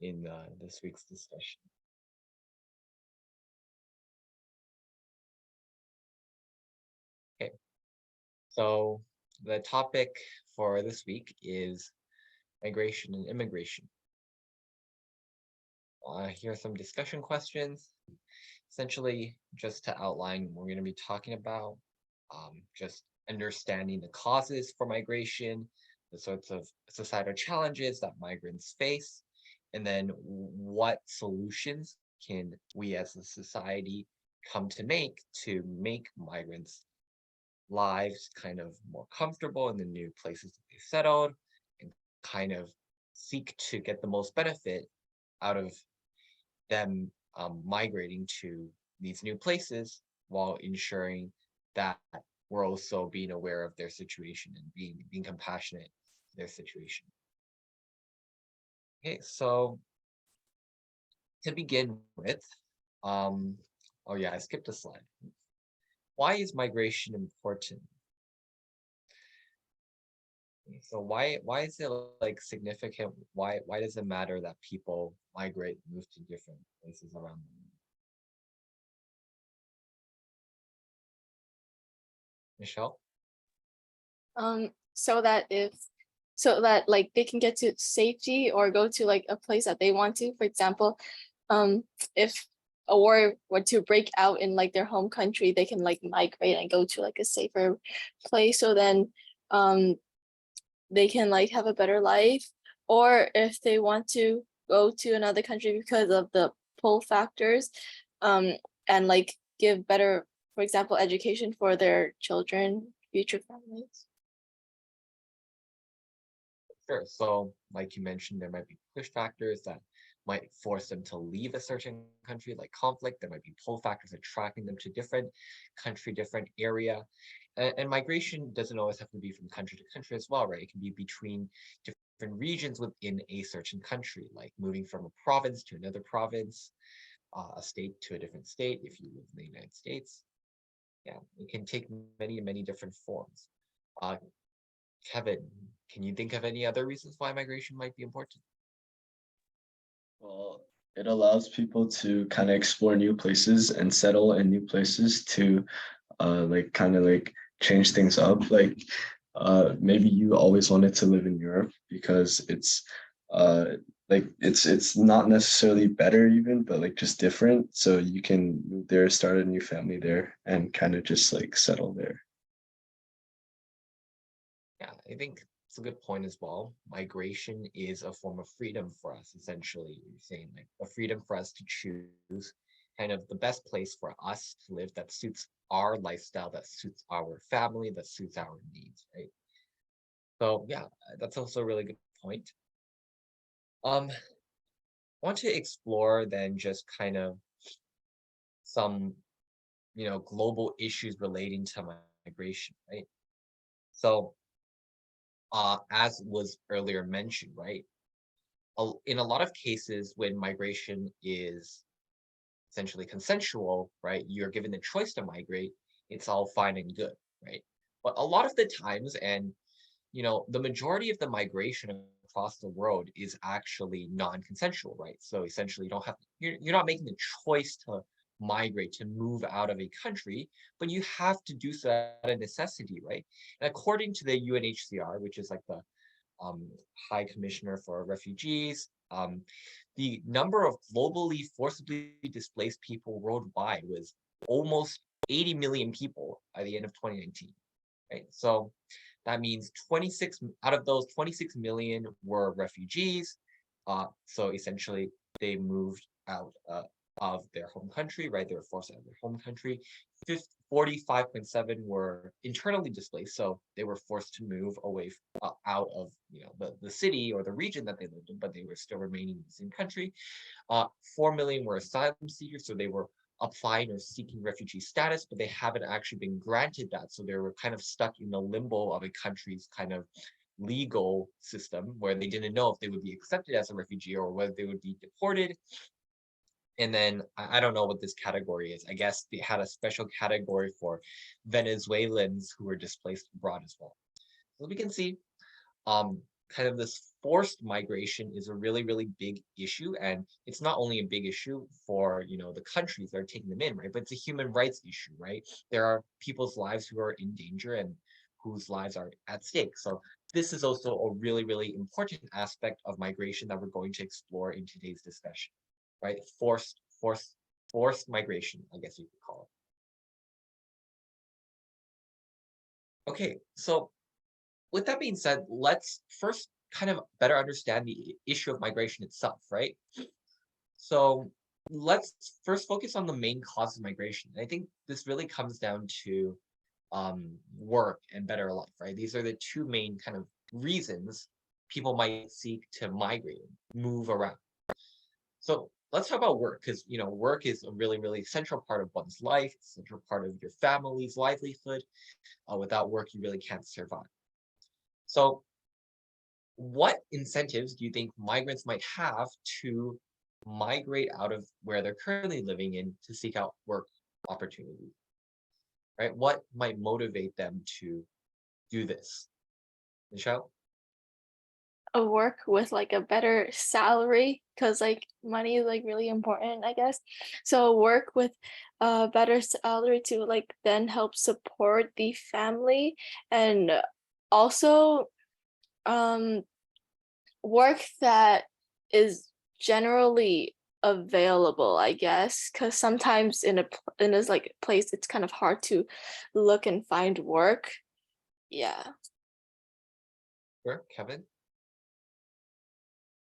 in this week's discussion. Okay, so the topic for this week is migration and immigration. Here are some discussion questions. Essentially, just to outline, we're going to be talking about just understanding the causes for migration, the sorts of societal challenges that migrants face, and then what solutions can we as a society come to make migrants' lives kind of more comfortable in the new places that they settled, and kind of seek to get the most benefit out of them migrating to these new places while ensuring that we're also being aware of their situation and being compassionate to their situation. Okay, so to begin with, oh yeah, I skipped a slide. Why is migration important? So why is it like significant? Why does it matter that people migrate, move to different places around the world? Michelle? So that so that like they can get to safety or go to like a place that they want to. For example, um, if a war were to break out in like their home country, they can like migrate and go to like a safer place. So then um they can like have a better life. Or if they want to go to another country because of the pull factors, um, and like give better, for example, education for their children, future families. Sure. So, like you mentioned, there might be push factors that might force them to leave a certain country, like conflict. There might be pull factors attracting them to different country, different area. And migration doesn't always have to be from country to country as well, right? It can be between different regions within a certain country, like moving from a province to another province, a state to a different state if you live in the United States. Yeah, it can take many, many different forms. Uh, Kevin, can you think of any other reasons why migration might be important? Well, it allows people to kind of explore new places and settle in new places to like kind of like change things up. Like maybe you always wanted to live in Europe because it's uh like it's not necessarily better even, but like just different. So you can move there, start a new family there, and kind of just like settle there. Yeah, I think it's a good point as well. Migration is a form of freedom for us, essentially. You're saying like a freedom for us to choose kind of the best place for us to live that suits our lifestyle, that suits our family, that suits our needs, right? So yeah, that's also a really good point. I want to explore then just kind of some, global issues relating to migration, right? So, as was earlier mentioned, right? In a lot of cases when migration is essentially consensual, right? You're given the choice to migrate, it's all fine and good, right? But a lot of the times, and the majority of the migration across the world is actually non-consensual, right? So essentially, you don't have you're not making the choice to migrate to move out of a country, but you have to do so out of necessity, right? And according to the UNHCR, which is like the um, High Commissioner for Refugees. The number of globally forcibly displaced people worldwide was almost 80 million people by the end of 2019. Right, so that means 26 out of those 26 million were refugees. So essentially, they moved out of their home country, right? They were forced out of their home country. 45.7 were internally displaced, so they were forced to move away out of the city or the region that they lived in, but they were still remaining in the same country. 4 million were asylum seekers, so they were applying or seeking refugee status, but they haven't actually been granted that. So they were kind of stuck in the limbo of a country's kind of legal system where they didn't know if they would be accepted as a refugee or whether they would be deported. And then I don't know what this category is. I guess they had a special category for Venezuelans who were displaced abroad as well. So we can see kind of this forced migration is a really, really big issue. And it's not only a big issue for, the countries that are taking them in, right? But it's a human rights issue, right? There are people's lives who are in danger and whose lives are at stake. So this is also a really, really important aspect of migration that we're going to explore in today's discussion, right? Forced migration, I guess you could call it. Okay, so with that being said, let's first kind of better understand the issue of migration itself, right? So let's first focus on the main cause of migration. And I think this really comes down to work and better life, right? These are the two main kind of reasons people might seek to migrate, move around. So let's talk about work because work is a really, really central part of one's life, central part of your family's livelihood. Without work, you really can't survive. So what incentives do you think migrants might have to migrate out of where they're currently living in to seek out work opportunities, right? What might motivate them to do this? Michelle? A work with like a better salary, because like money is like really important, I guess. So work with a better salary to like then help support the family, and also um work that is generally available, I guess, because sometimes in this like place it's kind of hard to look and find work. Yeah. Sure, Kevin?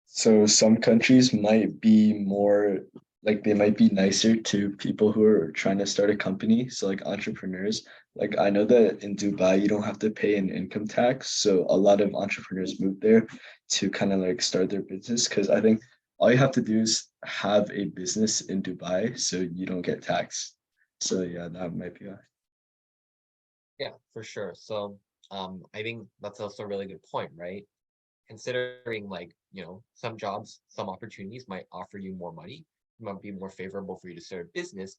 So some countries might be more like they might be nicer to people who are trying to start a company. So like entrepreneurs, like I know that in Dubai you don't have to pay an income tax. So a lot of entrepreneurs move there to kind of like start their business because I think all you have to do is have a business in Dubai so you don't get taxed. So yeah, that might be Yeah, for sure. So I think that's also a really good point, right? Considering like, some jobs, some opportunities might offer you more money, might be more favorable for you to start a business.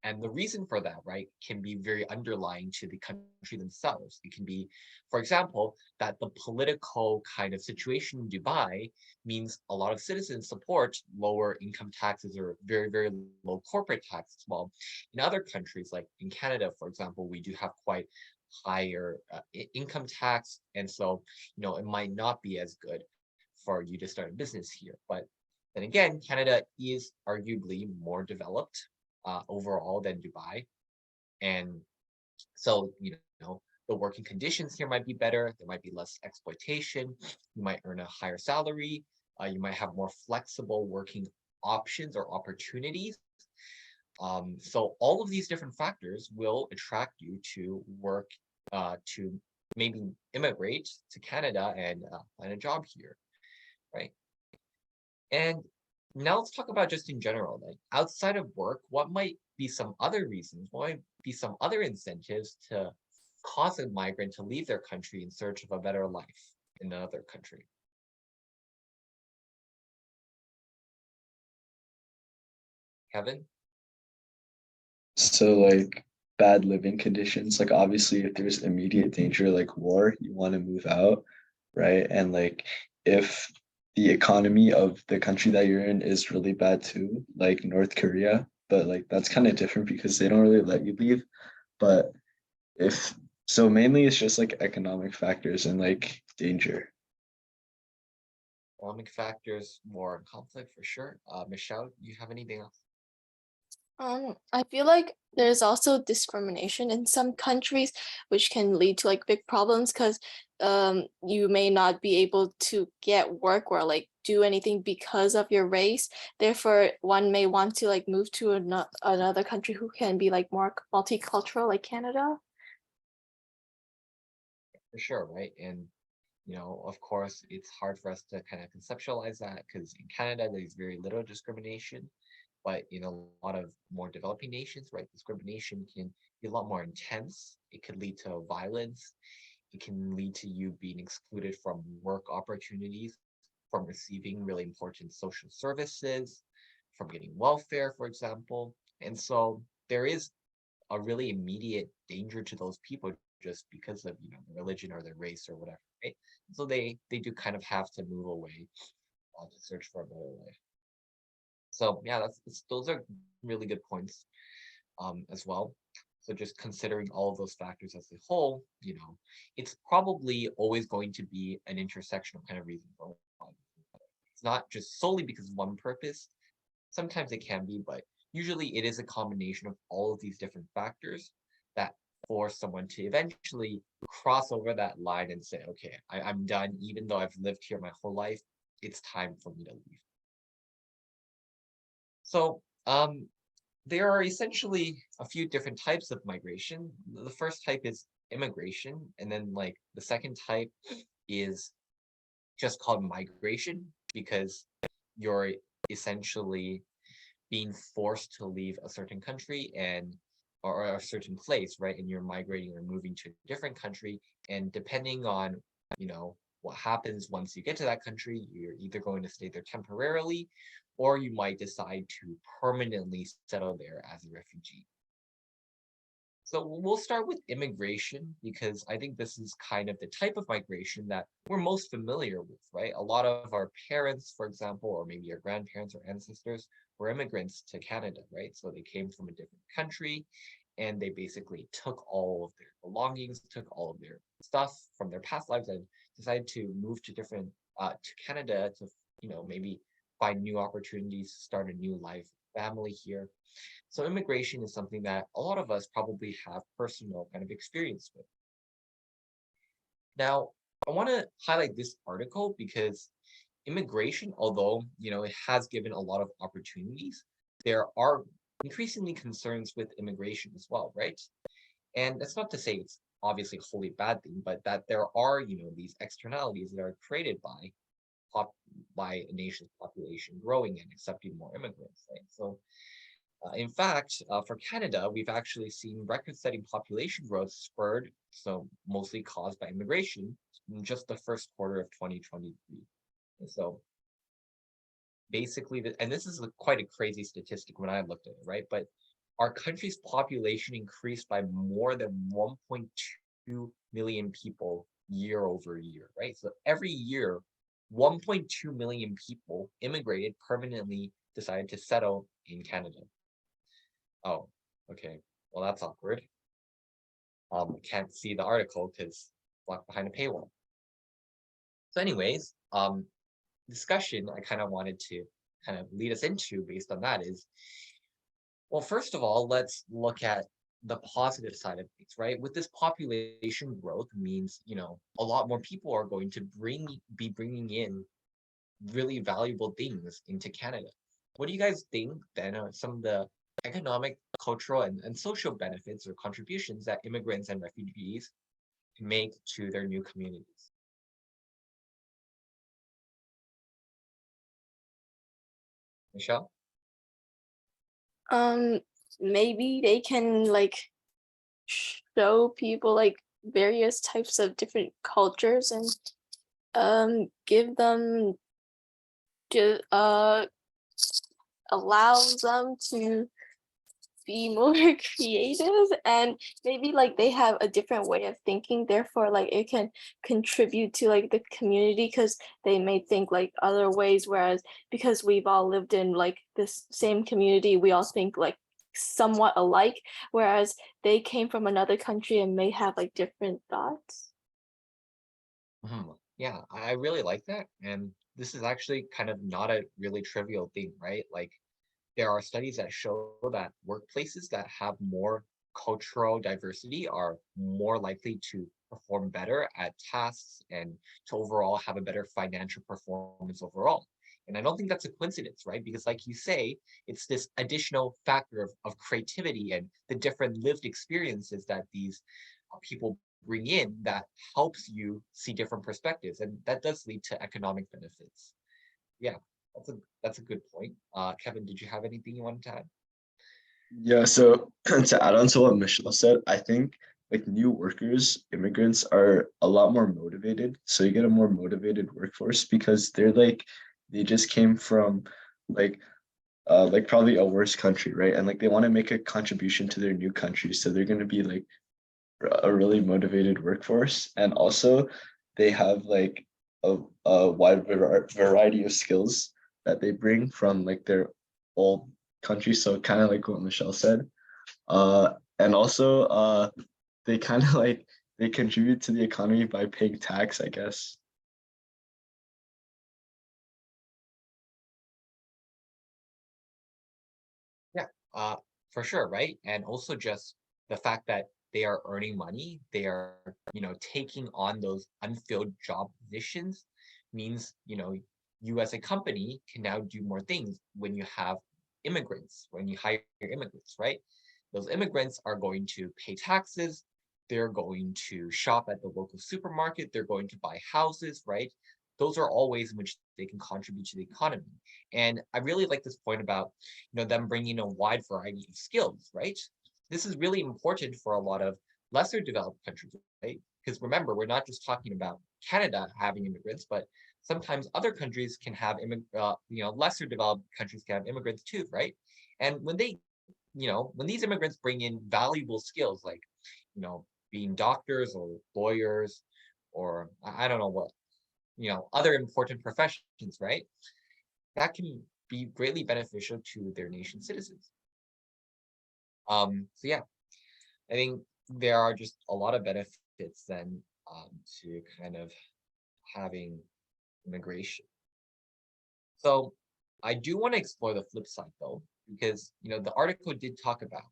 And the reason for that, right, can be very underlying to the country themselves. It can be, for example, that the political kind of situation in Dubai means a lot of citizens support lower income taxes or very, very low corporate taxes. While in other countries, like in Canada, for example, we do have quite higher income tax. And so, it might not be as good for you to start a business here. But then again, Canada is arguably more developed overall than Dubai. And so, the working conditions here might be better. There might be less exploitation. You might earn a higher salary. You might have more flexible working options or opportunities. So all of these different factors will attract you to work, to maybe immigrate to Canada and find a job here, right? And now let's talk about just in general, like outside of work, what might be some other reasons, what might be some other incentives to cause a migrant to leave their country in search of a better life in another country? Kevin? so like bad living conditions. Like obviously if there's immediate danger like war, you want to move out, right? And like if the economy of the country that you're in is really bad too, like North Korea, but like that's kind of different because they don't really let you leave. But if so mainly it's just like economic factors and like danger. Economic factors, war and conflict for sure. Michelle, do you have anything else? I feel like there's also discrimination in some countries, which can lead to like big problems because you may not be able to get work or like do anything because of your race. Therefore, one may want to like move to another country who can be like more multicultural, like Canada. For sure, right? And of course, it's hard for us to kind of conceptualize that because in Canada, there's very little discrimination, but in a lot of more developing nations, right, discrimination can be a lot more intense. It could lead to violence. It can lead to you being excluded from work opportunities, from receiving really important social services, from getting welfare, for example. And so there is a really immediate danger to those people just because of their religion or their race or whatever. right? So they do kind of have to move away to search for a better life. So yeah, those are really good points as well. So just considering all of those factors as a whole, it's probably always going to be an intersectional kind of reason for why. It's not just solely because of one purpose. Sometimes it can be, but usually it is a combination of all of these different factors that force someone to eventually cross over that line and say, okay, I'm done. Even though I've lived here my whole life, it's time for me to leave. So there are essentially a few different types of migration. The first type is immigration, and then like the second type is just called migration because you're essentially being forced to leave a certain country or a certain place, right? And you're migrating or moving to a different country. And depending on, what happens once you get to that country, you're either going to stay there temporarily, or you might decide to permanently settle there as a refugee. So we'll start with immigration because I think this is kind of the type of migration that we're most familiar with, right? A lot of our parents, for example, or maybe our grandparents or ancestors were immigrants to Canada, right? So they came from a different country and they basically took all of their belongings, took all of their stuff from their past lives and decided to move to Canada to, maybe find new opportunities, start a new life, family here. So immigration is something that a lot of us probably have personal kind of experience with. Now, I want to highlight this article because immigration, although, it has given a lot of opportunities, there are increasingly concerns with immigration as well, right? And that's not to say it's obviously a wholly bad thing, but that there are, these externalities that are created by a nation's population growing and accepting more immigrants, right? So in fact, for Canada, we've actually seen record-setting population growth spurred, so mostly caused by immigration, in just the first quarter of 2023. And so basically, and this is quite a crazy statistic when I looked at it, right? But our country's population increased by more than 1.2 million people year over year, right? So every year, 1.2 million people immigrated permanently, decided to settle in Canada. Oh, okay. Well, that's awkward. Can't see the article because locked behind a paywall. So anyways, discussion I kind of wanted to kind of lead us into based on that is, well, first of all, let's look at the positive side of things, right? With this population growth means, a lot more people are going to be bringing in really valuable things into Canada. What do you guys think then are some of the economic, cultural, and social benefits or contributions that immigrants and refugees make to their new communities? Michelle? Maybe they can like show people like various types of different cultures and give them to allows them to be more creative, and maybe like they have a different way of thinking, therefore like it can contribute to like the community because they may think like other ways, whereas because we've all lived in like this same community, we all think like somewhat alike, whereas they came from another country and may have like different thoughts. Yeah, I really like that. And this is actually kind of not a really trivial thing, right? Like there are studies that show that workplaces that have more cultural diversity are more likely to perform better at tasks and to overall have a better financial performance overall. And I don't think that's a coincidence, right? Because like you say, it's this additional factor of creativity and the different lived experiences that these people bring in that helps you see different perspectives. And that does lead to economic benefits. Yeah, that's a good point. Kevin, did you have anything you wanted to add? Yeah, so to add on to what Michelle said, I think like new workers, immigrants are a lot more motivated. So you get a more motivated workforce because they just came from like probably a worse country, right? And like they want to make a contribution to their new country. So they're going to be like a really motivated workforce. And also they have like a wide variety of skills that they bring from like their old country. So kind of like what Michelle said. And also they kind of like they contribute to the economy by paying tax, I guess. Yeah, for sure, right? And also just the fact that they are earning money, they are, taking on those unfilled job positions means, you as a company can now do more things when you have immigrants, when you hire immigrants, right? Those immigrants are going to pay taxes, they're going to shop at the local supermarket, they're going to buy houses, right? Those are all ways in which they can contribute to the economy. And I really like this point about them bringing a wide variety of skills, right? This is really important for a lot of lesser developed countries, right? Because remember, we're not just talking about Canada having immigrants, but sometimes other countries can have lesser developed countries can have immigrants too, right? And when these immigrants bring in valuable skills like, being doctors or lawyers, or I don't know what, other important professions, right? That can be greatly beneficial to their nation citizens. So yeah, I think there are just a lot of benefits then to kind of having immigration. So I do want to explore the flip side though, because the article did talk about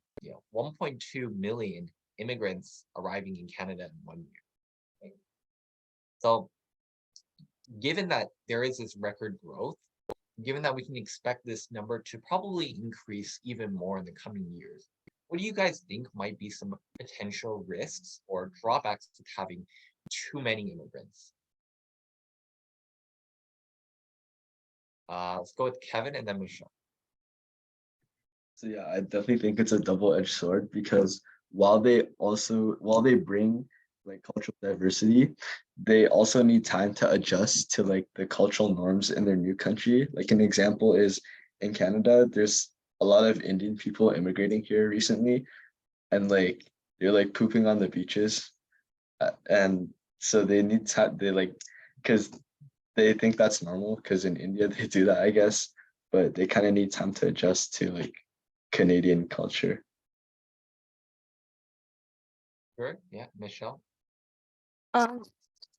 1.2 million immigrants arriving in Canada in 1 year. Right? So given that there is this record growth, given that we can expect this number to probably increase even more in the coming years, what do you guys think might be some potential risks or drawbacks of having too many immigrants? Let's go with Kevin and then Michelle. So yeah, I definitely think it's a double-edged sword because while they bring like cultural diversity, they also need time to adjust to like the cultural norms in their new country. Like an example is in Canada, there's a lot of Indian people immigrating here recently, and like they're like pooping on the beaches, and so they need time. They like because they think that's normal because in India they do that, I guess, but they kind of need time to adjust to like Canadian culture. Sure. Yeah, Michelle. Um,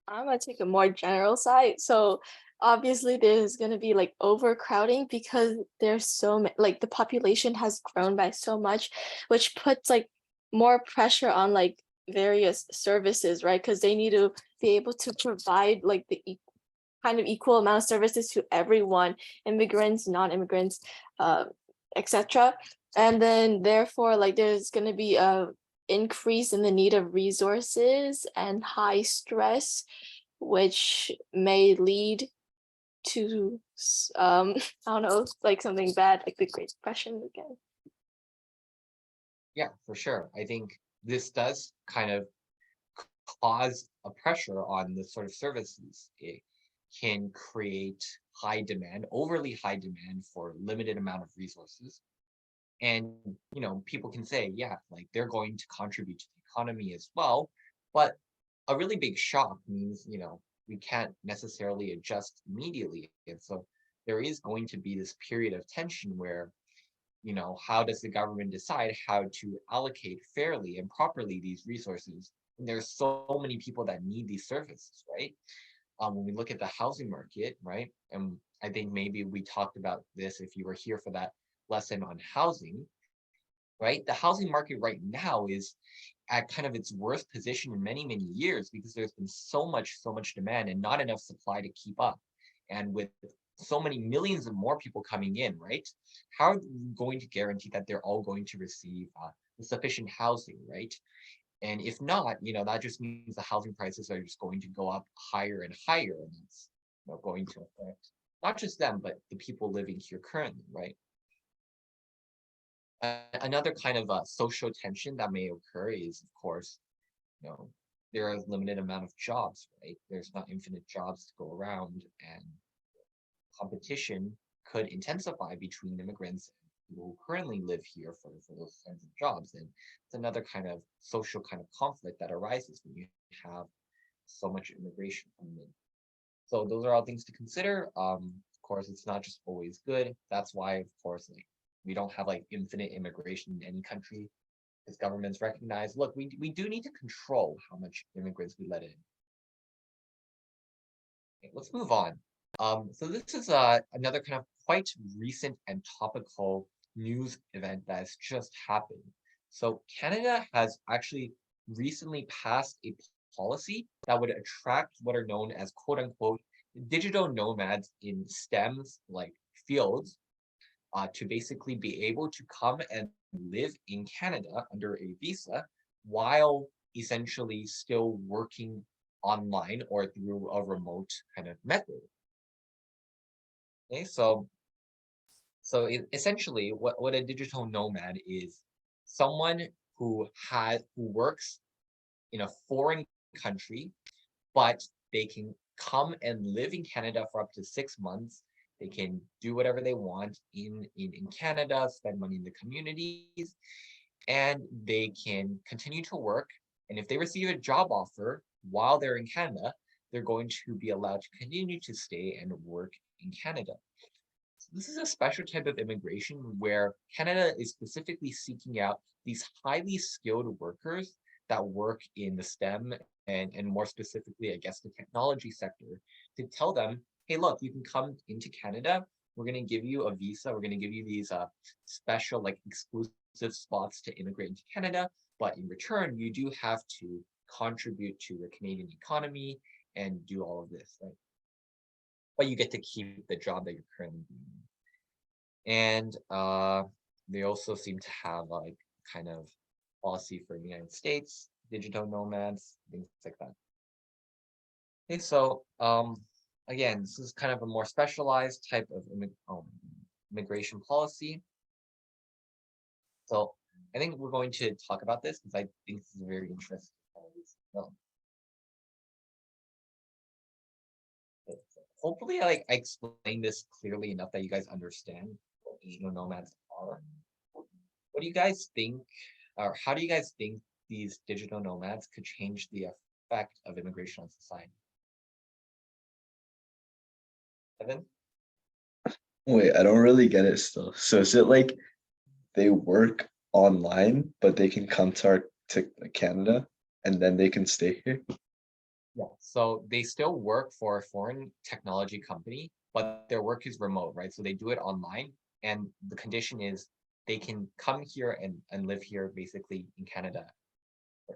I'm gonna take a more general side. So obviously there's gonna be like overcrowding because there's so many, like the population has grown by so much, which puts like more pressure on like various services, right? Because they need to be able to provide like the kind of equal amount of services to everyone, immigrants, non-immigrants, etc. And then therefore, like there's gonna be a increase in the need of resources and high stress, which may lead to I don't know, like something bad, like the Great Depression again. Yeah, for sure. I think this does kind of cause a pressure on the sort of services. It can create high demand, overly high demand for limited amount of resources. And people can say, yeah, like they're going to contribute to the economy as well. But a really big shock means, we can't necessarily adjust immediately. And so there is going to be this period of tension where, how does the government decide how to allocate fairly and properly these resources? And there's so many people that need these services, right? When we look at the housing market, right? And I think maybe we talked about this if you were here for that lesson on housing, right? The housing market right now is at kind of its worst position in many, many years because there's been so much demand and not enough supply to keep up. And with so many millions of more people coming in, right? How are you going to guarantee that they're all going to receive sufficient housing, right? And if not, that just means the housing prices are just going to go up higher and higher, and it's going to affect not just them, but the people living here currently, right? Another kind of social tension that may occur is, of course, you know, there is limited amount of jobs, right? There's not infinite jobs to go around, and competition could intensify between immigrants and people who currently live here for those kinds of jobs. And it's another kind of social kind of conflict that arises when you have so much immigration coming in. So those are all things to consider. Of course, it's not just always good. That's why, of course, like we don't have like infinite immigration in any country, because governments recognize, look, we do need to control how much immigrants we let in. Okay, let's move on. So this is another kind of quite recent and topical news event that has just happened. So Canada has actually recently passed a policy that would attract what are known as quote unquote digital nomads in STEMs like fields to basically be able to come and live in Canada under a visa while essentially still working online or through a remote kind of method. Okay, so essentially what a digital nomad is someone who works in a foreign country, but they can come and live in Canada for up to 6 months. They can do whatever they want in Canada, spend money in the communities, and they can continue to work. And if they receive a job offer while they're in Canada, they're going to be allowed to continue to stay and work in Canada. So this is a special type of immigration where Canada is specifically seeking out these highly skilled workers that work in the STEM and more specifically, I guess, the technology sector to tell them, hey, look, you can come into Canada. We're going to give you a visa. We're going to give you these special, like exclusive spots to immigrate into Canada. But in return, you do have to contribute to the Canadian economy and do all of this, right? But you get to keep the job that you're currently doing. And they also seem to have like kind of policy for the United States, digital nomads, things like that. Okay, so again, this is kind of a more specialized type of immigration policy. So I think we're going to talk about this because I think this is very interesting. Hopefully, I explained this clearly enough that you guys understand what digital nomads are. What do you guys think, or how do you guys think these digital nomads could change the effect of immigration on society? Evan? Wait, I don't really get it still. So is it like they work online, but they can come to Canada and then they can stay here? Yeah. So they still work for a foreign technology company, but their work is remote, right? So they do it online, and the condition is they can come here and live here basically in Canada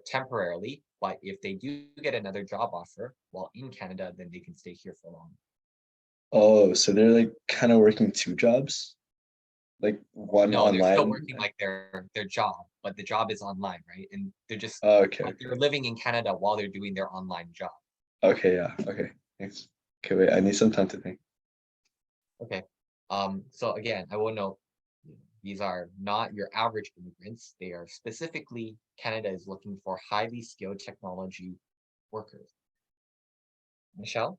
temporarily, but if they do get another job offer while in Canada, then they can stay here for long. Oh, so they're like kind of working two jobs? Like one No, they're still online? working like their job, but the job is online, right? And they're just Oh, okay. but they're living in Canada while they're doing their online job. Okay, yeah. Okay. Thanks. Okay, wait, I need some time to think. Okay. So again, I will note these are not your average immigrants. They are specifically Canada is looking for highly skilled technology workers. Michelle?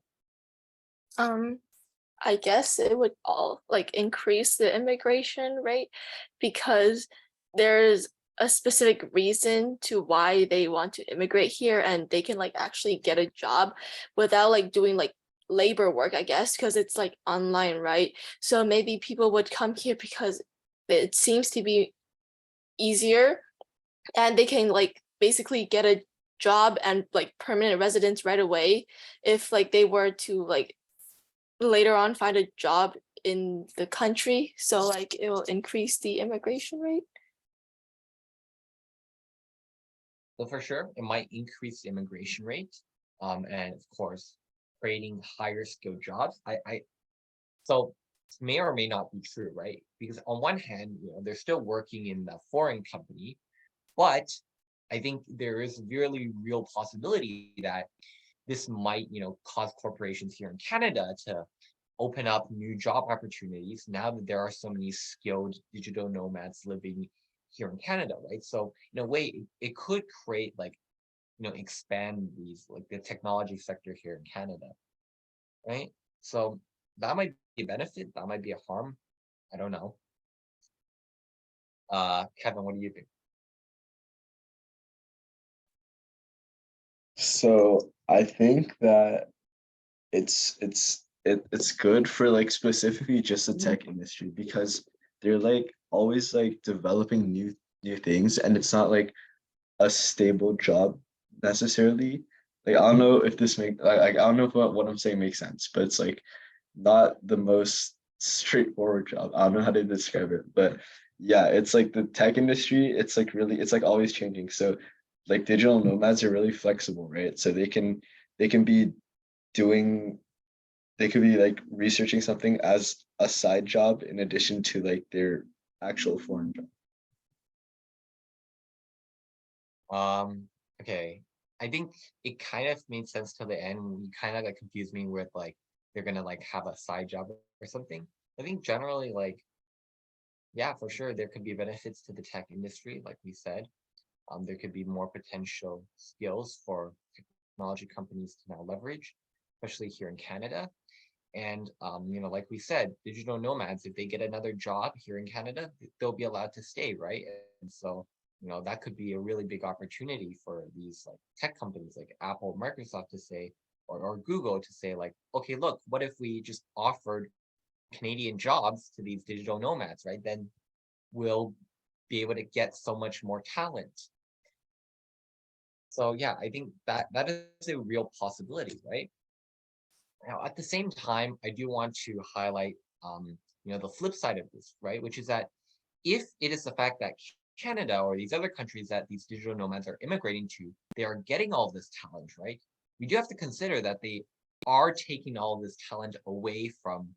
I guess it would all like increase the immigration rate because there's a specific reason to why they want to immigrate here, and they can like actually get a job without like doing like labor work, I guess, because it's like online, right? So maybe people would come here because it seems to be easier, and they can like basically get a job and like permanent residence right away if like they were to like later on find a job in the country. So like it will increase the immigration rate. So for sure, it might increase the immigration rate, and of course, creating higher skilled jobs. So this may or may not be true, right? Because on one hand, they're still working in the foreign company, but I think there is really real possibility that this might, cause corporations here in Canada to open up new job opportunities now that there are so many skilled digital nomads living here in Canada, right? So in a way, it could create like, expand these like the technology sector here in Canada, right? So that might be a benefit, that might be a harm. I don't know. Kevin, what do you think? So I think that it's good for like specifically just the tech industry because they're like always like developing new things and it's not like a stable job necessarily. Like I don't know if this make like I don't know if what I'm saying makes sense, but it's like not the most straightforward job. I don't know how to describe it, but yeah, it's like the tech industry, it's like really it's like always changing. So like digital nomads are really flexible, right? So they can be doing they could be like researching something as a side job in addition to like their actual foreign job. Okay. I think it kind of made sense to the end. You kind of like confused me with like they're gonna like have a side job or something. I think generally like yeah, for sure there could be benefits to the tech industry, like we said. There could be more potential skills for technology companies to now leverage, especially here in Canada. And like we said, digital nomads, if they get another job here in Canada, they'll be allowed to stay, right? And so, that could be a really big opportunity for these like tech companies like Apple, Microsoft to say, or Google to say, like, okay, look, what if we just offered Canadian jobs to these digital nomads, right? Then we'll be able to get so much more talent. So yeah, I think that is a real possibility, right? Now, at the same time, I do want to highlight, the flip side of this, right? Which is that if it is the fact that Canada or these other countries that these digital nomads are immigrating to, they are getting all this talent, right? We do have to consider that they are taking all this talent away from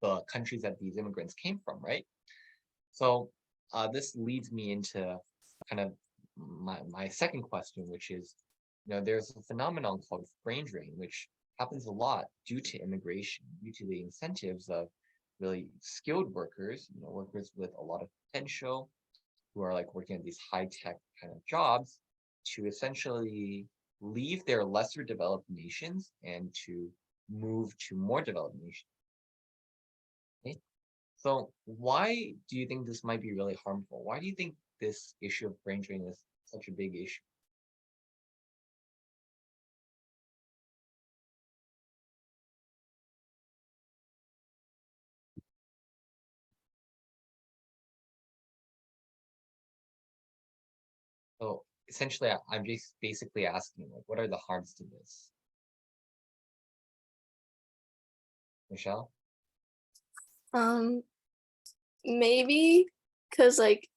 the countries that these immigrants came from, right? So this leads me into kind of my second question, which is, there's a phenomenon called brain drain, which happens a lot due to immigration, due to the incentives of really skilled workers, workers with a lot of potential, who are like working at these high tech kind of jobs, to essentially leave their lesser developed nations and to move to more developed nations. Okay? So why do you think this might be really harmful? Why do you think this issue of brain drain is such a big issue? So essentially, I'm just basically asking, like, what are the harms to this, Michelle? Um, maybe because like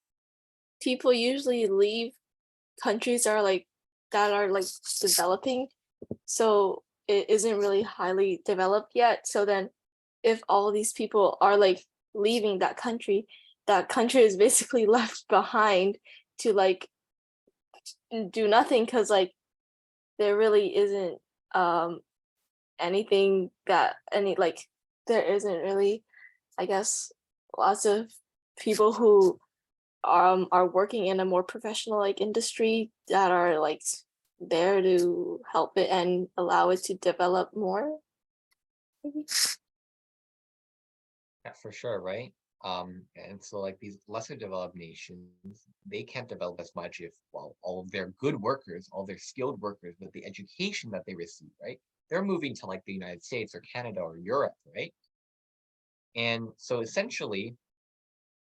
people usually leave countries that are like developing, so it isn't really highly developed yet. So then, if all these people are like leaving that country is basically left behind to like do nothing because like there really isn't um anything that any like there isn't really, I guess, lots of people who are working in a more professional like industry that are like there to help it and allow it to develop more. Maybe. Yeah, for sure, right? And so like these lesser developed nations, they can't develop as much if, well, all of their good workers, all their skilled workers with the education that they receive, right? They're moving to like the United States or Canada or Europe, right? And so essentially,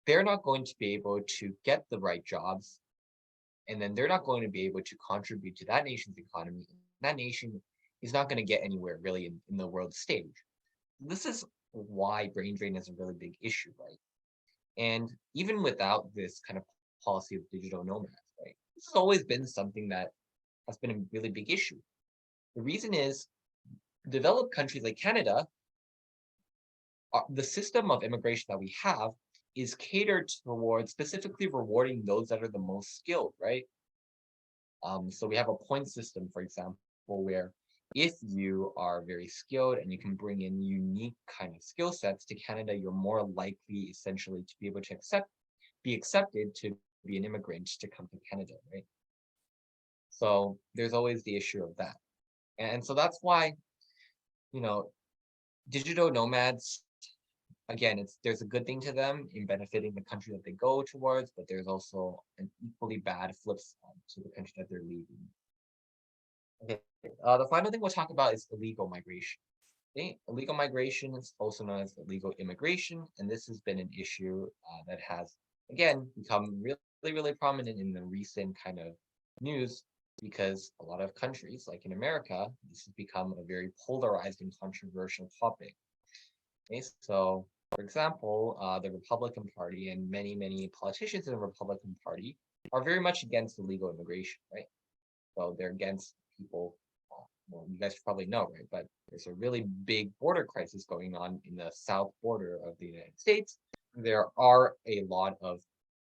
they're not going to be able to get the right jobs, and then they're not going to be able to contribute to that nation's economy. That nation is not going to get anywhere really in the world stage. This is why brain drain is a really big issue, right? And even without this kind of policy of digital nomads, right? This has always been something that has been a really big issue. The reason is developed countries like Canada, the system of immigration that we have is catered towards specifically rewarding those that are the most skilled, right? So we have a point system, for example, where if you are very skilled and you can bring in unique kind of skill sets to Canada, you're more likely essentially to be able to be accepted to be an immigrant to come to Canada, right? So there's always the issue of that. And so that's why, you know, digital nomads, again, there's a good thing to them in benefiting the country that they go towards, but there's also an equally bad flip side to the country that they're leaving. Okay, The final thing we'll talk about is illegal migration. Okay? Illegal migration is also known as illegal immigration, and this has been an issue that has, again, become really prominent in the recent kind of news because a lot of countries, like in America, this has become a very polarized and controversial topic. Okay, so for example, the Republican Party and many politicians in the Republican Party are very much against illegal immigration, right? So they're against people. Well, you guys probably know, right? But there's a really big border crisis going on in the south border of the United States. There are a lot of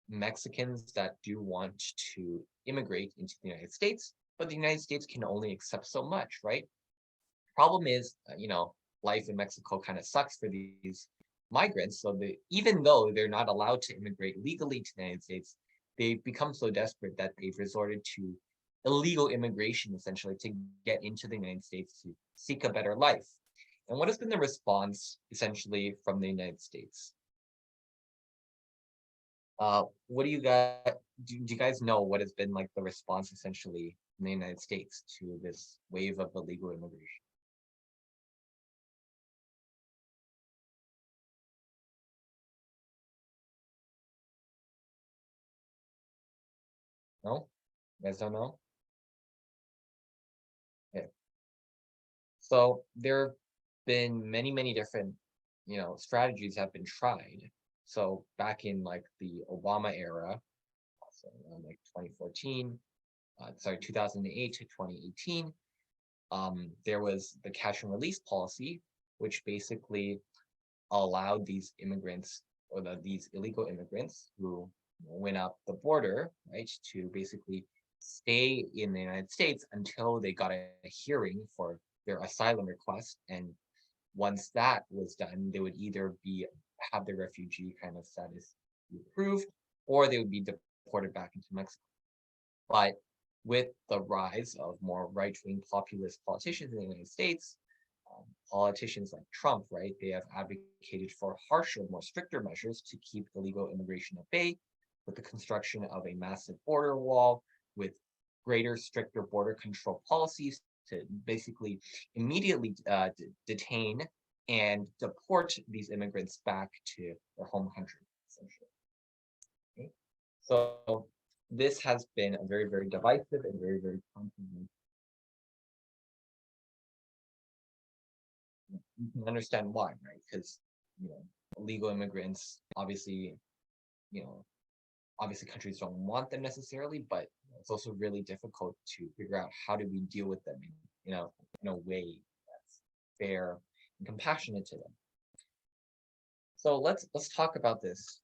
Mexicans that do want to immigrate into the United States, but the United States can only accept so much, right? Problem is, life in Mexico kind of sucks for these migrants. So even though they're not allowed to immigrate legally to the United States, they've become so desperate that they've resorted to illegal immigration essentially to get into the United States to seek a better life. And what has been the response essentially from the United States? What do you guys do you guys know what has been like the response essentially in the United States to this wave of illegal immigration? No? You guys don't know? Okay. So there have been many different, strategies have been tried. So back in like the Obama era, so around like 2014, 2008 to 2018, there was the catch and release policy, which basically allowed these immigrants or these illegal immigrants who went up the border, right, to basically stay in the United States until they got a hearing for their asylum request. And once that was done, they would either have their refugee kind of status approved, or they would be deported back into Mexico. But with the rise of more right-wing populist politicians in the United States, politicians like Trump, right, they have advocated for harsher, more stricter measures to keep illegal immigration at bay, with the construction of a massive border wall, with greater, stricter border control policies to basically immediately detain and deport these immigrants back to their home country, essentially. Okay? So this has been a very divisive and very controversial. You can understand why, right? Because illegal immigrants, you know, obviously countries don't want them necessarily, but it's also really difficult to figure out how do we deal with them in a way that's fair and compassionate to them. So let's talk about this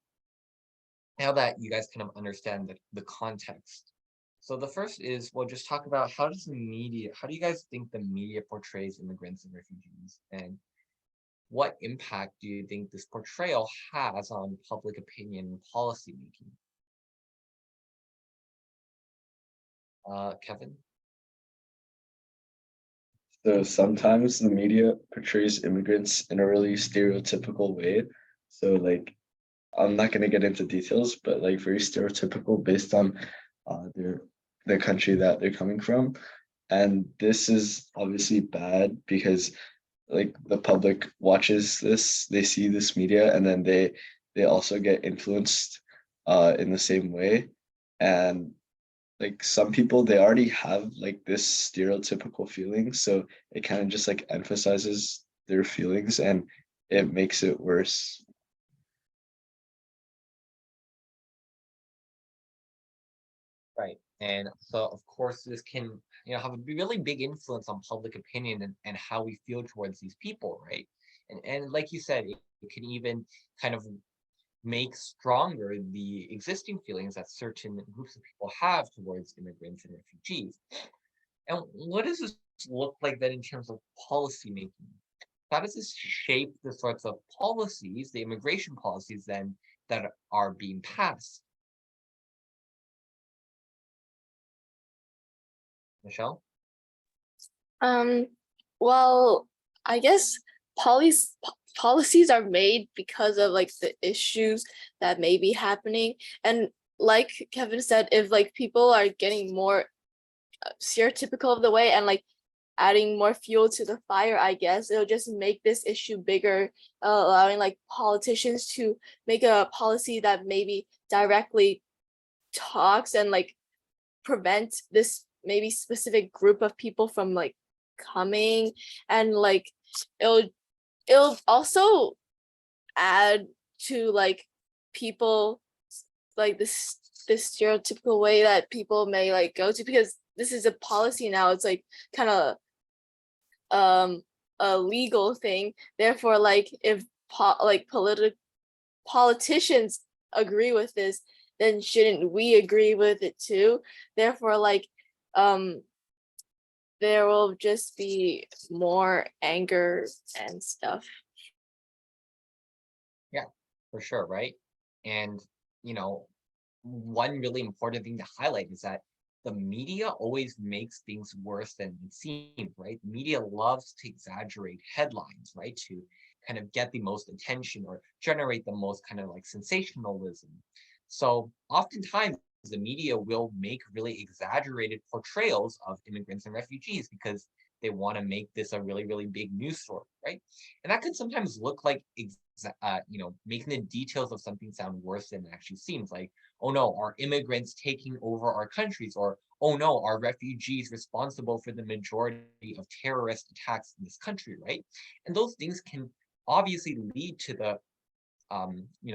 now that you guys kind of understand the context. So the first is we'll just talk about how do you guys think the media portrays immigrants and refugees, and what impact do you think this portrayal has on public opinion and policy making? Kevin? So sometimes the media portrays immigrants in a really stereotypical way. So like I'm not gonna get into details, but like very stereotypical based on the country that they're coming from. And this is obviously bad because like the public watches this, they see this media, and then they also get influenced in the same way. And like some people, they already have like this stereotypical feeling, so it kind of just like emphasizes their feelings and it makes it worse. Right. And so, of course, this can, have a really big influence on public opinion and how we feel towards these people, right? And like you said, it can even kind of make stronger the existing feelings that certain groups of people have towards immigrants and refugees. And what does this look like then in terms of policy making? How does this shape the sorts of policies, the immigration policies then that are being passed? Michelle? Um, well, I guess policies are made because of like the issues that may be happening. And like Kevin said, if like people are getting more stereotypical of the way, and like adding more fuel to the fire, I guess. It'll just make this issue bigger, allowing like politicians to make a policy that maybe directly talks and like prevent this maybe specific group of people from like coming, and like it'll also add to like people like this stereotypical way that people may like go to, because this is a policy now. It's like kind of a legal thing. Therefore, like if politicians agree with this, then shouldn't we agree with it too? Therefore, like there will just be more anger and stuff. Yeah, for sure, right? And you know, one really important thing to highlight is that the media always makes things worse than it seems, right? Media loves to exaggerate headlines, right? To kind of get the most attention or generate the most kind of like sensationalism. So oftentimes the media will make really exaggerated portrayals of immigrants and refugees because they want to make this a really, really big news story, right? And that could sometimes look like making the details of something sound worse than it actually seems. Like, oh no, are immigrants taking over our countries? Or, oh no, are refugees responsible for the majority of terrorist attacks in this country, right? And those things can obviously lead to the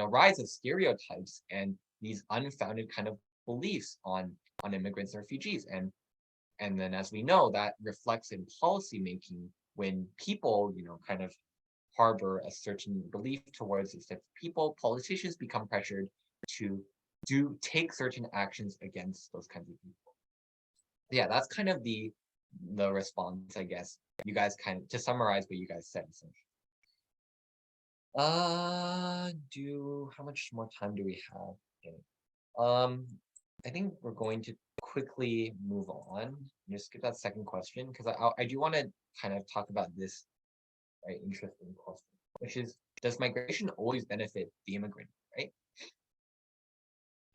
rise of stereotypes and these unfounded kind of beliefs on immigrants and refugees. And then as we know, that reflects in policy making when people, kind of harbor a certain belief towards these types of people, politicians become pressured to take certain actions against those kinds of people. Yeah, that's kind of the response, I guess. You guys kind of, to summarize what you guys said, essentially. How much more time do we have? Okay. I think we're going to quickly move on. Just skip that second question because I do want to kind of talk about this very interesting question, which is, does migration always benefit the immigrant, right?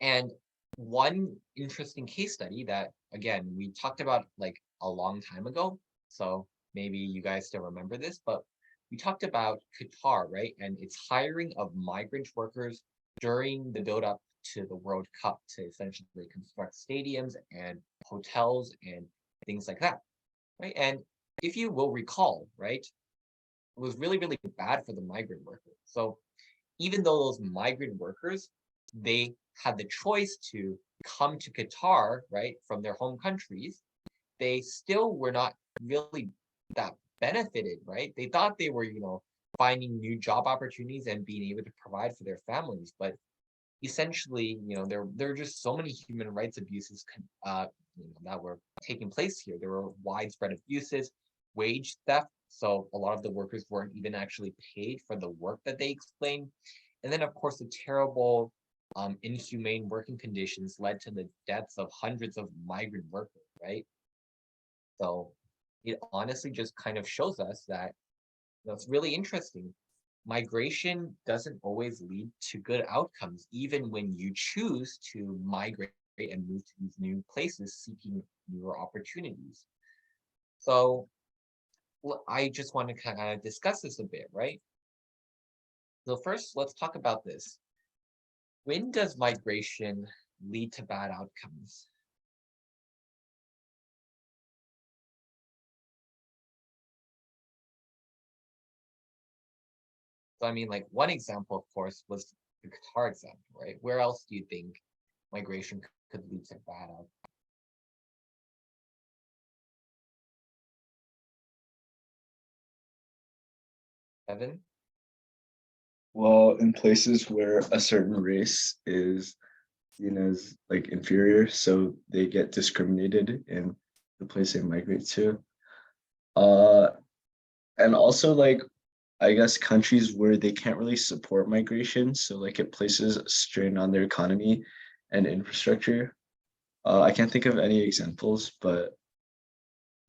And one interesting case study that, again, we talked about like a long time ago, so maybe you guys still remember this, but we talked about Qatar, right? And its hiring of migrant workers during the build up to the World Cup to essentially construct stadiums and hotels and things like that, right? And if you will recall, right, it was really, really bad for the migrant workers. So even though those migrant workers, they had the choice to come to Qatar, right, from their home countries, they still were not really that benefited, right? They thought they were, finding new job opportunities and being able to provide for their families, but essentially, there were just so many human rights abuses that were taking place here. There were widespread abuses, wage theft. So a lot of the workers weren't even actually paid for the work that they explained. And then, of course, the terrible, inhumane working conditions led to the deaths of hundreds of migrant workers, right? So it honestly just kind of shows us that it's really interesting. Migration doesn't always lead to good outcomes, even when you choose to migrate and move to these new places seeking newer opportunities. So I just want to kind of discuss this a bit, right? So first, let's talk about this. When does migration lead to bad outcomes? So I mean, like one example, of course, was the Qatar example, right? Where else do you think migration could lead to bad outcomes? Evan? Well, in places where a certain race is seen as like inferior, so they get discriminated in the place they migrate to. Uh, and also like I guess countries where they can't really support migration, so like it places a strain on their economy and infrastructure. I can't think of any examples, but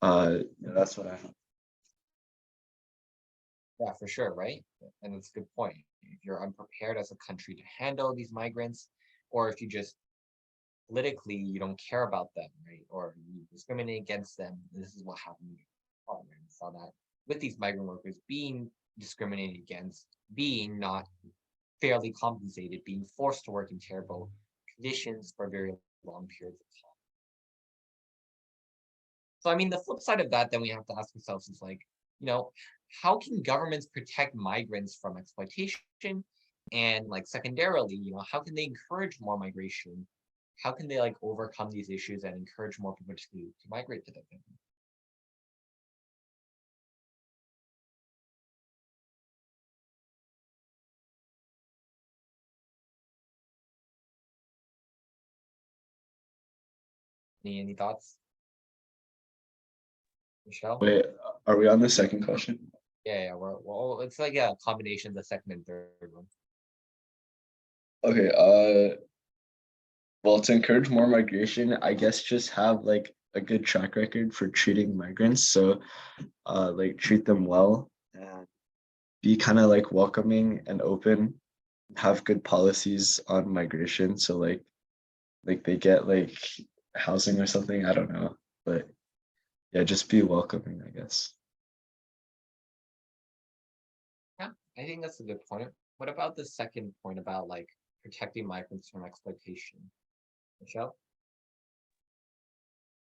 yeah, that's what I have. Yeah, for sure, right? And that's a good point. If you're unprepared as a country to handle these migrants, or if you just politically you don't care about them, right? Or you discriminate against them, this is what happened. Department and saw that with these migrant workers being discriminated against, being not fairly compensated, being forced to work in terrible conditions for very long periods of time. So, I mean, the flip side of that, then we have to ask ourselves is like, you know, how can governments protect migrants from exploitation? And like secondarily, how can they encourage more migration? How can they like overcome these issues and encourage more people to migrate to them? Any thoughts, Michelle? Wait, are we on the second question? Yeah, well, it's like a combination of the second and third one. Okay, well, to encourage more migration, I guess just have like a good track record for treating migrants. So, like treat them well and be kind of like welcoming and open. Have good policies on migration. So like they get like housing or something. I don't know, but yeah, just be welcoming, I guess. Yeah, I think that's a good point. What about the second point about like protecting migrants from exploitation, Michelle?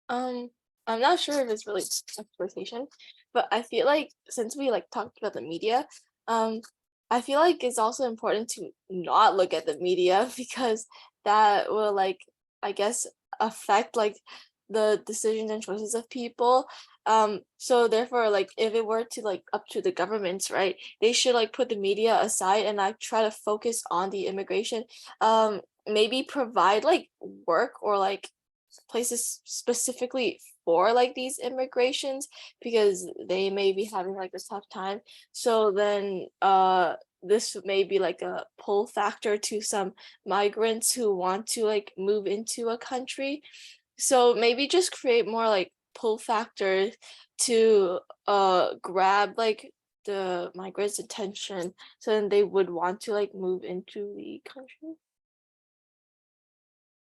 Um, I'm not sure if it's really exploitation, but I feel like since we like talked about the media, um, I feel like it's also important to not look at the media because that will like, I guess, affect like the decisions and choices of people. So therefore, like if it were to like up to the governments, right, they should like put the media aside and like try to focus on the immigration. Maybe provide like work or like places specifically for like these immigrations because they may be having like a tough time. So then this may be like a pull factor to some migrants who want to like move into a country. So maybe just create more like pull factors to grab like the migrants' attention so then they would want to like move into the country.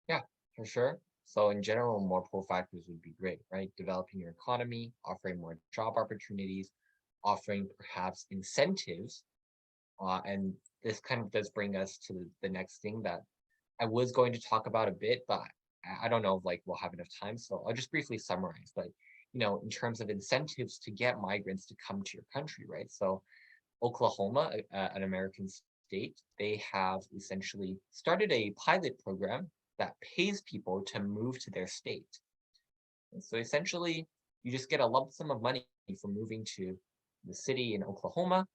Yeah, for sure. So in general, more pull factors would be great, right? Developing your economy, offering more job opportunities, offering perhaps incentives. And this kind of does bring us to the next thing that I was going to talk about a bit, but I don't know if like we'll have enough time. So I'll just briefly summarize. But in terms of incentives to get migrants to come to your country, right? So Oklahoma, an American state, they have essentially started a pilot program that pays people to move to their state. And so essentially, you just get a lump sum of money for moving to the city in Oklahoma,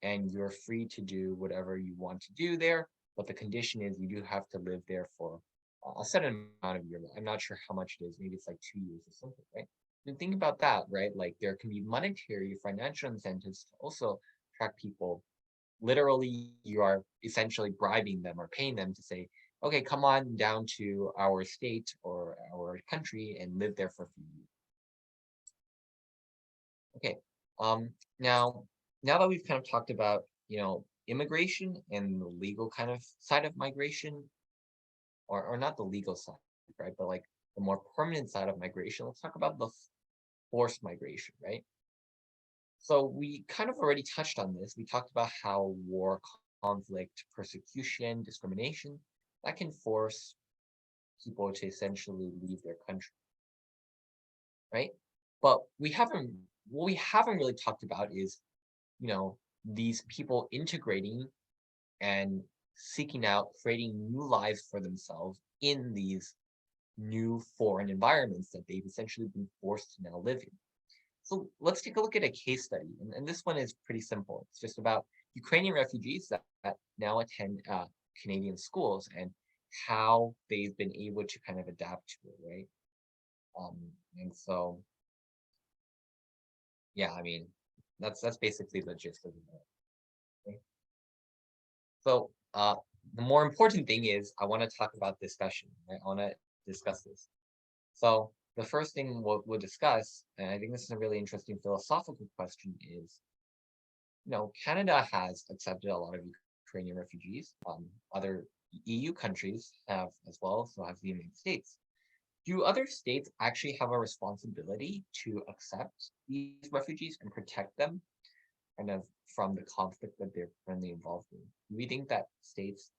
and you're free to do whatever you want to do there. But the condition is you do have to live there for a certain amount of years. I'm not sure how much it is. Maybe it's like 2 years or something, right? And think about that, right? Like there can be monetary, financial incentives to also attract people. Literally, you are essentially bribing them or paying them to say, okay, come on down to our state or our country and live there for a few years. Okay. Now, that we've kind of talked about, immigration and the legal kind of side of migration, or not the legal side, right? But like the more permanent side of migration, let's talk about the forced migration, right? So we kind of already touched on this. We talked about how war, conflict, persecution, discrimination, that can force people to essentially leave their country, right? But what we haven't really talked about is, these people integrating and seeking out creating new lives for themselves in these new foreign environments that they've essentially been forced to now live in. So let's take a look at a case study. And this one is pretty simple. It's just about Ukrainian refugees that now attend Canadian schools and how they've been able to kind of adapt to it, right? Um, and so, yeah, I mean, that's basically the gist of it. Okay? So the more important thing is I want to talk about discussion. Right? I want to discuss this. So the first thing we'll discuss, and I think this is a really interesting philosophical question, is Canada has accepted a lot of Ukrainian refugees. Other EU countries have as well, so have the United States. do other states actually have a responsibility to accept these refugees and protect them kind of from the conflict that they're currently involved in? Do we think that states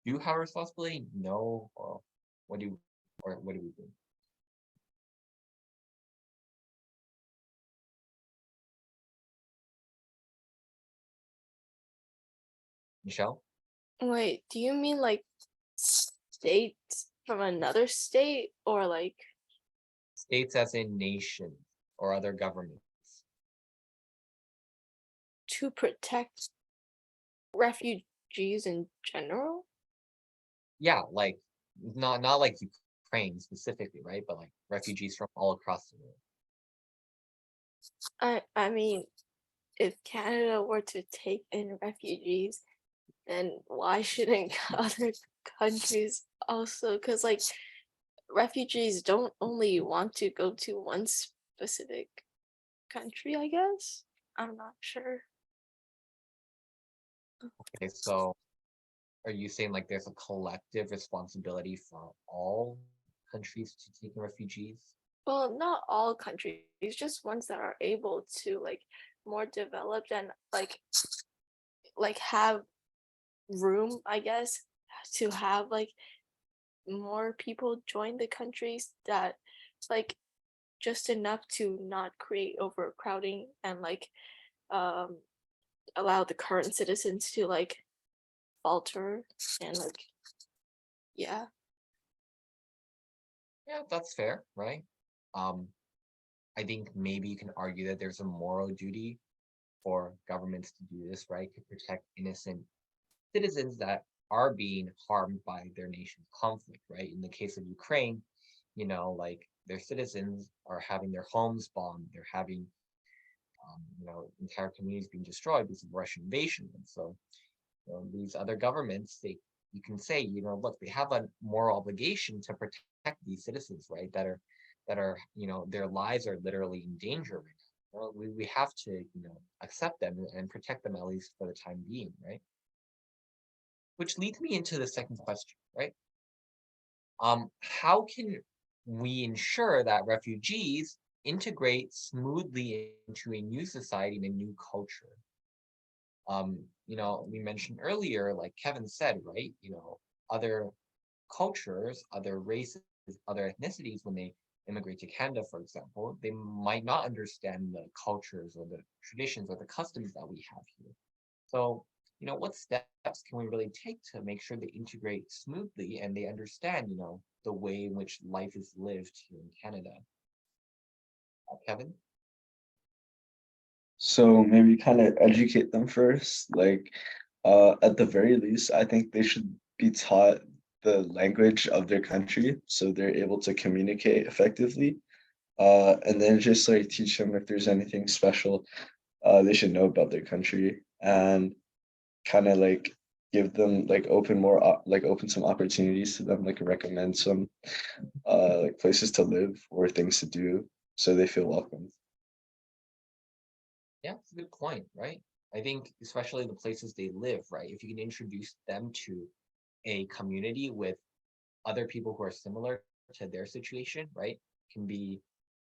do have a responsibility? No, or what do what do we think? Michelle? Wait, do you mean like states from another state or like States as in nations or other governments. to protect refugees in general? Yeah, like not like Ukraine specifically, right? But like refugees from all across the world. I mean, if Canada were to take in refugees, then why shouldn't other countries also? Because like refugees don't only want to go to one specific country, I guess. I'm not sure. Okay, so are you saying like there's a collective responsibility for all countries to take in refugees? Well, not all countries, just ones that are able to like more developed and like have room, I guess, to have like more people join the countries that like just enough to not create overcrowding and like um allow the current citizens to like falter and like yeah. Yeah, that's fair, right? Um, I think maybe you can argue that there's a moral duty for governments to do this, right? To protect innocent citizens that are being harmed by their nation's conflict, right? In the case of Ukraine, like their citizens are having their homes bombed, they're having, entire communities being destroyed because of Russian invasion. And so, these other governments, you can say, look, they have a moral obligation to protect these citizens, right? That are, their lives are literally in danger right now. Well, we have to, accept them and protect them at least for the time being, right? Which leads me into the second question, right? How can we ensure that refugees integrate smoothly into a new society and a new culture? We mentioned earlier, like Kevin said, right? Other cultures, other races, other ethnicities, when they immigrate to Canada, for example, they might not understand the cultures or the traditions or the customs that we have here. So, what steps can we really take to make sure they integrate smoothly and they understand, the way in which life is lived here in Canada? Kevin? So maybe kind of educate them first. Like, at the very least, I think they should be taught the language of their country so they're able to communicate effectively. And then just like teach them if there's anything special they should know about their country, and kind of like give them like open some opportunities to them, like recommend some like places to live or things to do so they feel welcome. Yeah, it's a good point, right? I think especially the places they live, right? If you can introduce them to a community with other people who are similar to their situation, right? Can be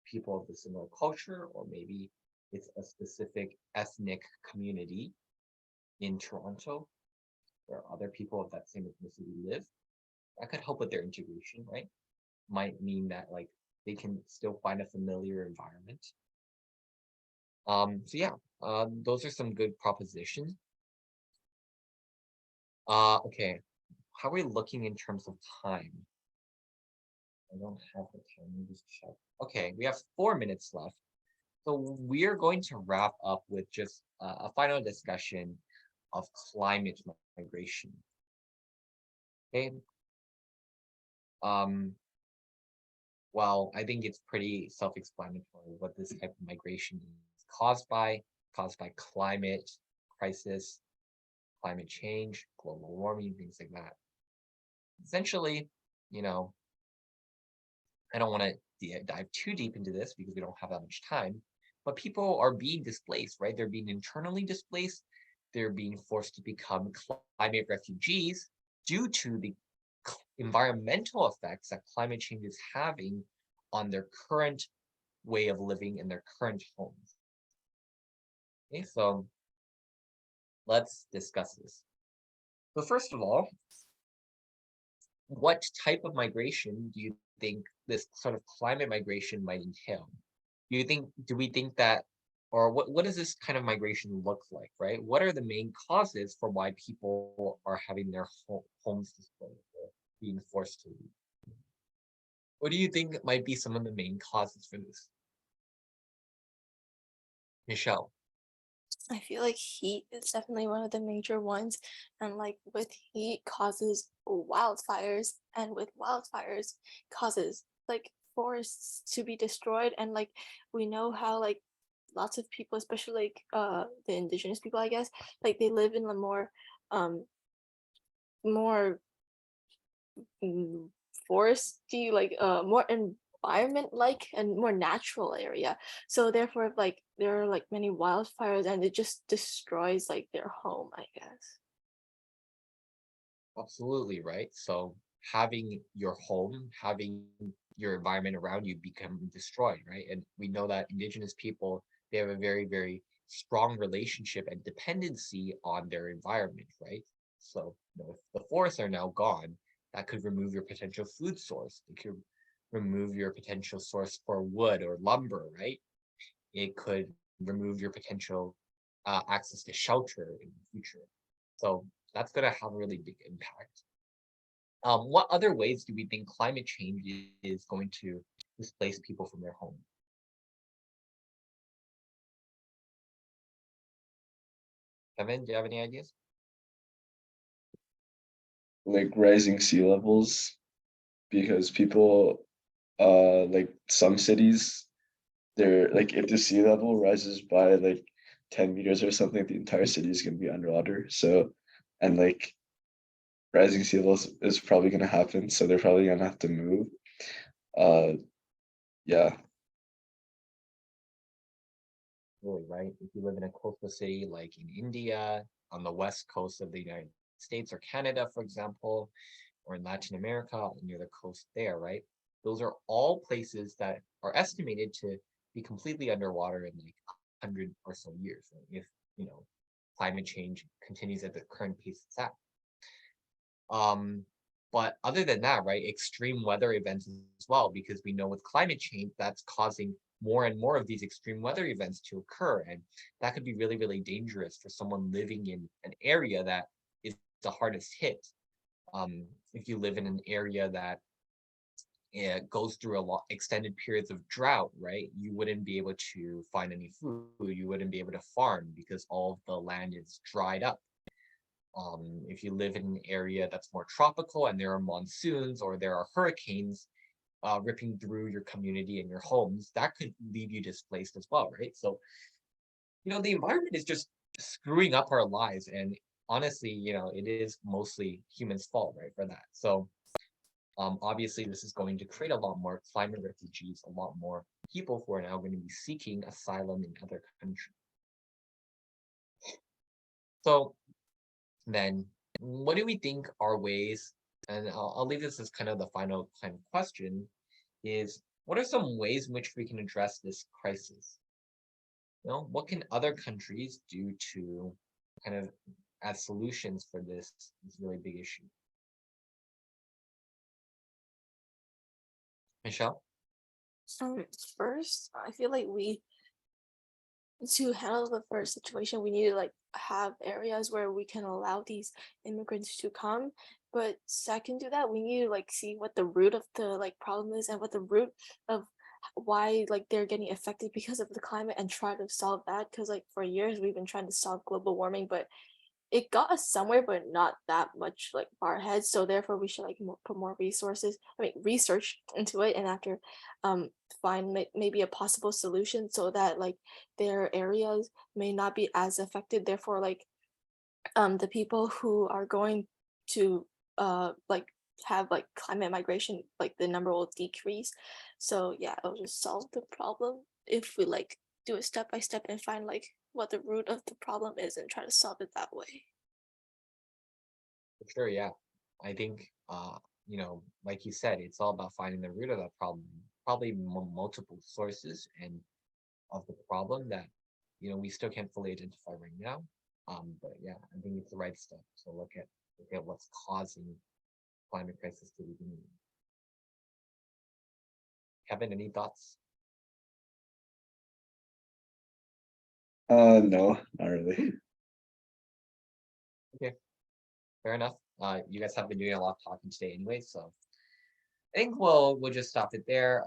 people of the similar culture, or maybe it's a specific ethnic community in Toronto where other people of that same ethnicity live. That could help with their integration, right? Might mean that like they can still find a familiar environment. So yeah, those are some good propositions. Okay, how are we looking in terms of time? I don't have the time. Let me just check. Okay, we have 4 minutes left. So we're going to wrap up with just a final discussion of climate migration. Okay. Um, well, I think it's pretty self-explanatory what this type of migration is caused by climate crisis, climate change, global warming, things like that. Essentially, you know, I don't want to dive too deep into this because we don't have that much time, but people are being displaced, right? They're being internally displaced. They're being forced to become climate refugees due to the environmental effects that climate change is having on their current way of living in their current homes. Okay, so let's discuss this. So first of all, what type of migration do you think this sort of climate migration might entail? Do we think that, or what does this kind of migration look like, right? What are the main causes for why people are having their homes displaced or being forced to leave? What do you think might be some of the main causes for this? Michelle. I feel like heat is definitely one of the major ones. And like with heat causes wildfires, and with wildfires causes like forests to be destroyed. And like we know how like lots of people, especially like the indigenous people, I guess, like they live in a um more mm, foresty, like more environment like and more natural area. So therefore like there are like many wildfires and it just destroys like their home, I guess. Absolutely, right? So having your home, having your environment around you become destroyed, right? And we know that indigenous people, they have a very, very strong relationship and dependency on their environment, right? So, if the forests are now gone, that could remove your potential food source. It could remove your potential source for wood or lumber, right? It could remove your potential access to shelter in the future. So that's going to have a really big impact. What other ways do we think climate change is going to displace people from their home? Kevin, do you have any ideas? Like rising sea levels, because people like some cities, they're like if the sea level rises by like 10 meters or something, the entire city is going to be underwater. So, and like rising sea levels is probably going to happen, so they're probably going to have to move. uh yeah. Really, right? If you live in a coastal city like in India, on the west coast of the United States or Canada, for example, or in Latin America near the coast there, right? Those are all places that are estimated to be completely underwater in like 100 or so years, right? If, climate change continues at the current pace it's at. Um, but other than that, right, extreme weather events as well, because we know with climate change, that's causing more and more of these extreme weather events to occur. And that could be really, really dangerous for someone living in an area that is the hardest hit. If you live in an area that goes through a lot extended periods of drought, right? You wouldn't be able to find any food. You wouldn't be able to farm because all of the land is dried up. If you live in an area that's more tropical and there are monsoons or there are hurricanes ripping through your community and your homes, that could leave you displaced as well, right? So, the environment is just screwing up our lives. And honestly, it is mostly humans' fault, right, for that. So, obviously, this is going to create a lot more climate refugees, a lot more people who are now going to be seeking asylum in other countries. So, then what do we think are ways, and I'll leave this as kind of the final kind of question, is what are some ways in which we can address this crisis? What can other countries do to kind of as solutions for this really big issue? Michelle? Um, First, I feel like we to handle the first situation, we need to like have areas where we can allow these immigrants to come. But second to that, we need to like see what the root of the like problem is and what the root of why like they're getting affected because of the climate and try to solve that. Because like for years we've been trying to solve global warming, but it got us somewhere, but not that much like far ahead. So therefore, we should like put more resources, I mean, research into it, and after, um, find maybe a possible solution so that like their areas may not be as affected. Therefore, like the people who are going to like have like climate migration, like the number will decrease. So yeah, it'll just solve the problem if we like do it step by step and find like what the root of the problem is and try to solve it that way. For sure, yeah. I think you know, like you said, it's all about finding the root of that problem. Probably multiple sources and of the problem that, you know, we still can't fully identify right now. But yeah, I think it's the right step to look at what's causing climate crisis to begin with. Kevin, any thoughts? No, not really. Fair enough. You guys have been doing a lot of talking today anyway, so I think we'll just stop it there.